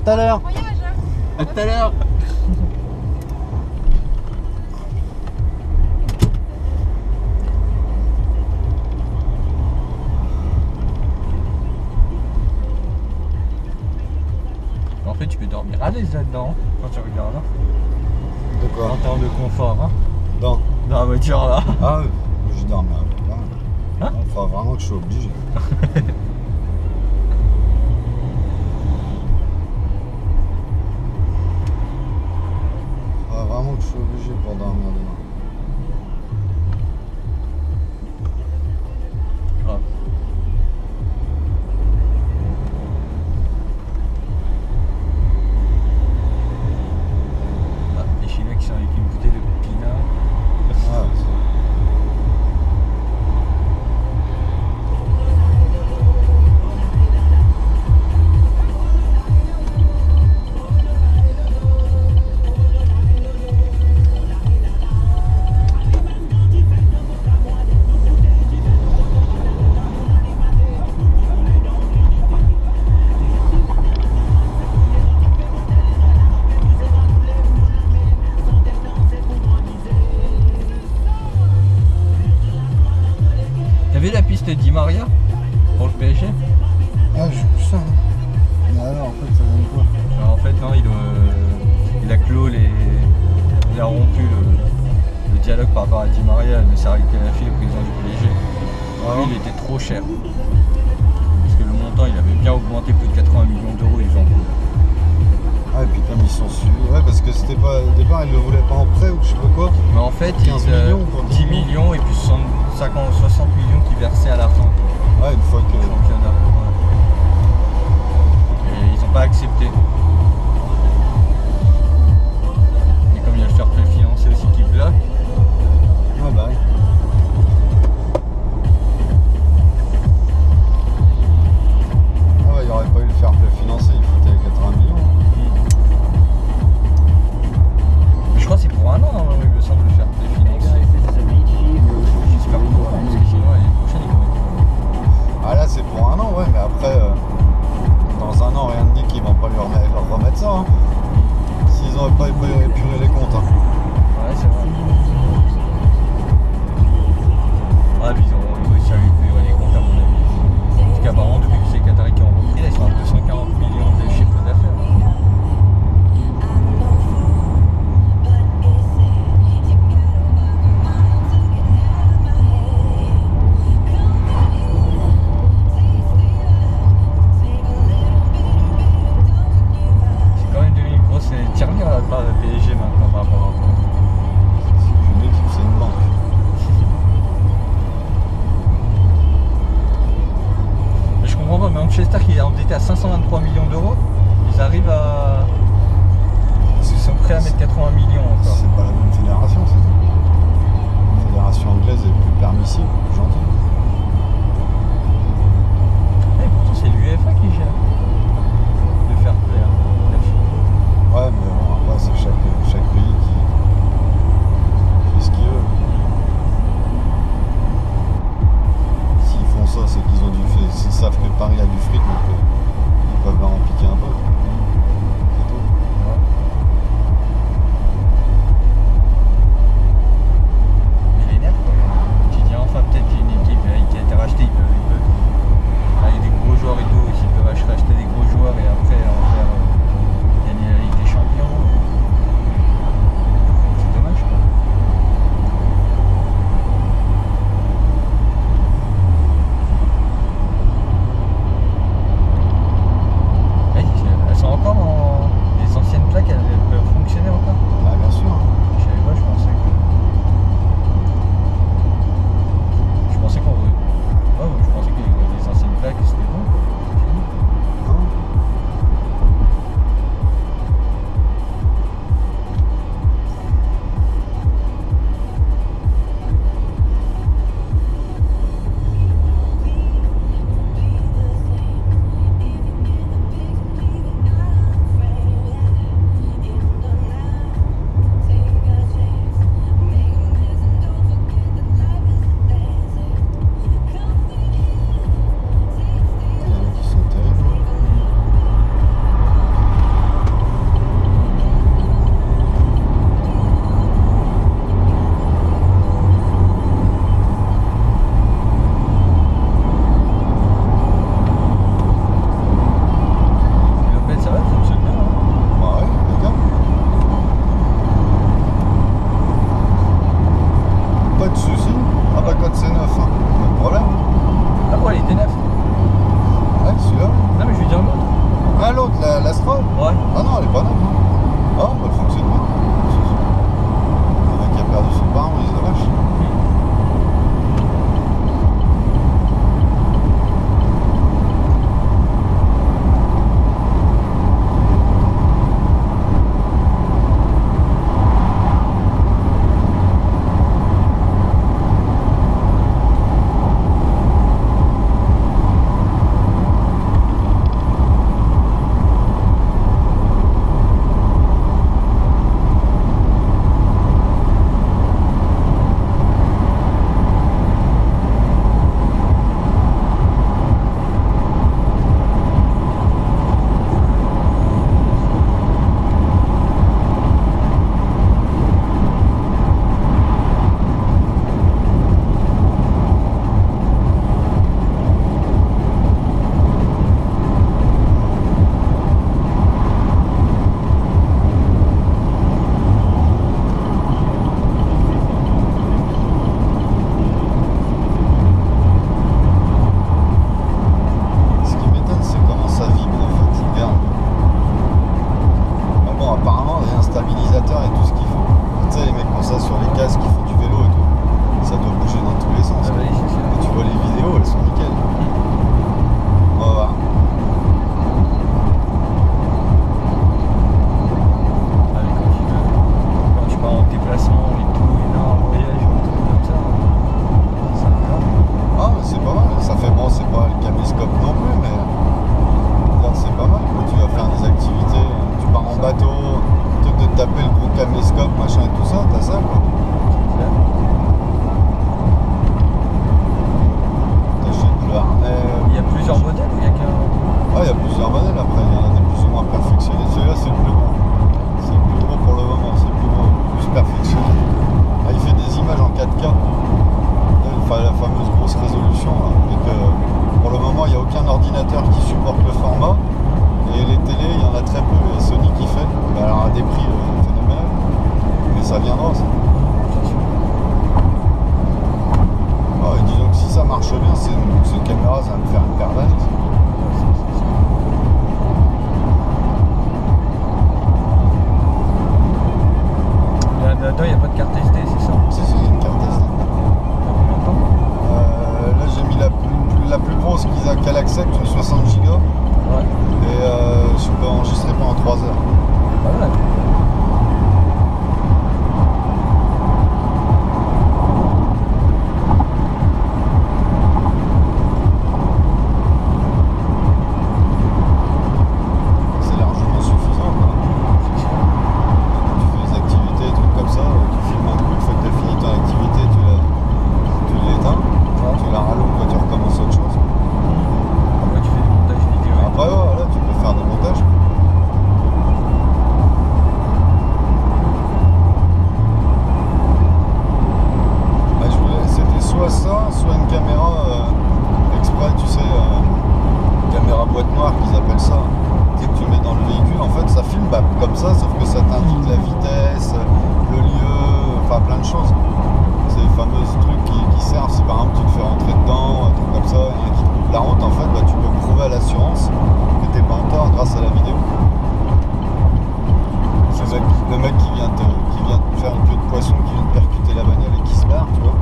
tout à l'heure. À tout à l'heure. En fait, tu peux dormir à l'aise là-dedans quand tu regardes. Hein. De quoi? En termes de confort. Hein. Dans la voiture là. Ah oui, je dors là. Hein? Faut vraiment que je sois obligé. Faut vraiment que je sois obligé pour dormir demain. Grave. Ah, les Chinois qui sont avec une bouteille de pinard. Ah, T'as vu la piste Di Maria pour le PSG? ah j'ai vu ça. Mais alors, en fait, ça donne quoi? Alors, en fait, non, il a clos il a rompu le dialogue par rapport à Di Maria, mais ça a arrêté la fille, le président du PSG. Ah. Lui, il était trop cher. Parce que le montant, il avait bien augmenté, plus de 80 millions d'euros, ils en voulaient. Ah, et puis comme ils sont suivis. Ouais, parce que c'était pas. Au départ, ils le voulaient pas en prêt ou je sais pas quoi. Mais en fait, 15 millions pour 10 millions et puis 50 ou 60 millions qui versaient à la fin. Ouais, une fois que. Le championnat. Ouais. Et ils n'ont pas accepté. Et comme il y a le fair play financier aussi qui bloque, Ouais, bah oui. Ah ouais, il n'y aurait pas eu le fair play financier, il foutait 80 millions. mais je crois que c'est pour un an, hein, il me semble, le fair play financier. J'espère pour eux, parce que sinon l'année prochaine ils vont être. Ah là, c'est pour un an, ouais, mais après, dans un an, rien ne dit qu'ils vont pas leur remettre ça. Hein. S'ils n'auraient pas épuré les comptes. Hein. Ouais, c'est vrai. Ouais, puis ils ont réussi à récupérer les comptes à mon avis. Parce qu'apparemment, depuis que c'est les Qataris qui ont repris, là, ils sont à 240 millions de chiffre d'affaires. C'est quand même devenu une grosse tirelire là, par le PSG maintenant par rapport à avant. C'est une équipe, c'est une banque. Mais je comprends pas, Manchester qui est endetté à 523 millions d'euros, ils arrivent à. Ils sont prêts à mettre 80 millions encore. C'est pas la même fédération, c'est tout. La fédération anglaise est plus permissive, plus gentille. Et pourtant c'est l'UEFA qui gère le fair play. Hein. Ouais, mais bon, après, c'est chaque pays qui fait ce qu'il veut. S'ils font ça, c'est qu'ils ont du fait. S'ils savent que Paris a du fric, donc ils peuvent leur en piquer un peu. C'est tout. Mais les nerfs, quoi. Tu dis enfin peut-être C'est les fameux trucs qui servent. Si par exemple tu te fais rentrer dedans, un truc comme ça, et un qui te coupe la route, en fait, bah, tu peux prouver à l'assurance que t'es pas en tort grâce à la vidéo. Le mec qui vient te faire une queue de poisson, qui vient te percuter la bagnole et qui se barre, tu vois.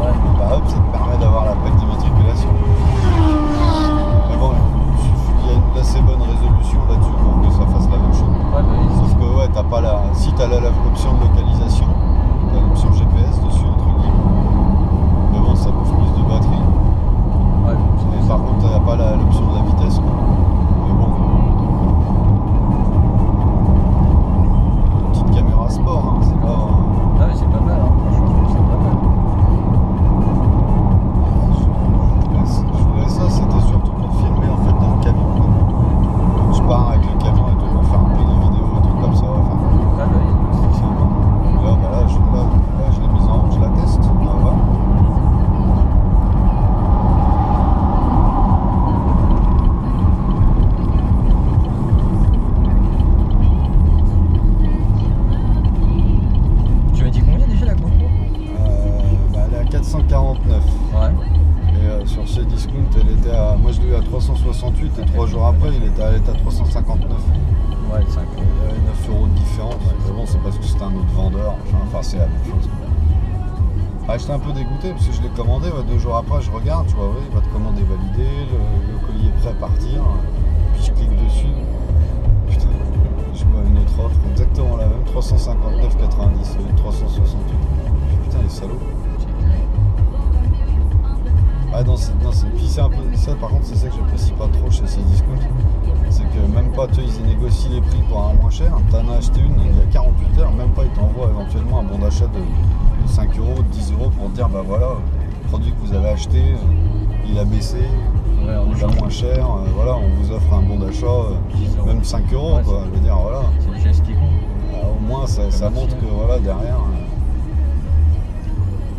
Ouais. Bah hop, ça te permet d'avoir la plaque d'immatriculation. Mais bon, il y a une assez bonne résolution là-dessus pour que ça fasse la même chose. Ouais, bah oui. Sauf que ouais, t'as pas la. Si t'as l'option de localisation, t'as l'option GPS dessus entre guillemets. Mais bon, ça bouffe plus de batterie. Ouais, Et par contre, t'as pas l'option de la vitesse, quoi. Mais bon. Petite caméra sport, hein, c'est pas. Ah mais c'est pas mal, hein. Franchement, je trouve que c'est pas mal. Je voulais ça, c'était surtout pour filmer en fait dans le camion. Donc je pars avec le camion et tout pour faire un peu des vidéos et trucs comme ça. Enfin, Ah bah oui. c'est sympa. Et là, bah là, je l'ai mise en route, je la teste. On va voir. Tu m'as dit combien déjà la GoPro? Bah, elle est à 449. Ouais. Et sur ce discount, elle était à. Moi je l'ai eu à 368 et 3 jours après, elle était à 359. Ouais, 5 Il y avait 9 € de différence. Mais bon, c'est parce que c'était un autre vendeur. Enfin, c'est la même chose. Ah, j'étais un peu dégoûté parce que je l'ai commandé. 2 jours après, je regarde, tu vois, oui, votre commande est validée, le colis est prêt à partir. Puis je clique dessus. Putain, je vois une autre offre exactement la même, 359,90, 368. Putain, les salauds. Ah non, puis c'est un peu ça, par contre, c'est ça que j'apprécie pas trop chez ces discounts. C'est que même pas, tu vois, ils négocient les prix pour un moins cher. T'en as acheté une il y a 48 heures, même pas, ils t'envoient éventuellement un bon d'achat de 5 €, de 10 € pour te dire, bah voilà, le produit que vous avez acheté, il a baissé, Ouais, on il va change. moins cher, voilà, on vous offre un bon d'achat, 10 €. même 5 €, Ouais, quoi. Je veux dire, voilà. C'est le geste qui compte. Au moins, ça montre que, voilà, derrière,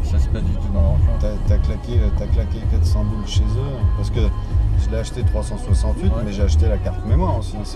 Ça c'est pas du tout dans l'argent. t'as claqué 400 boules chez eux, parce que je l'ai acheté 368, Ouais. mais j'ai acheté la carte mémoire aussi.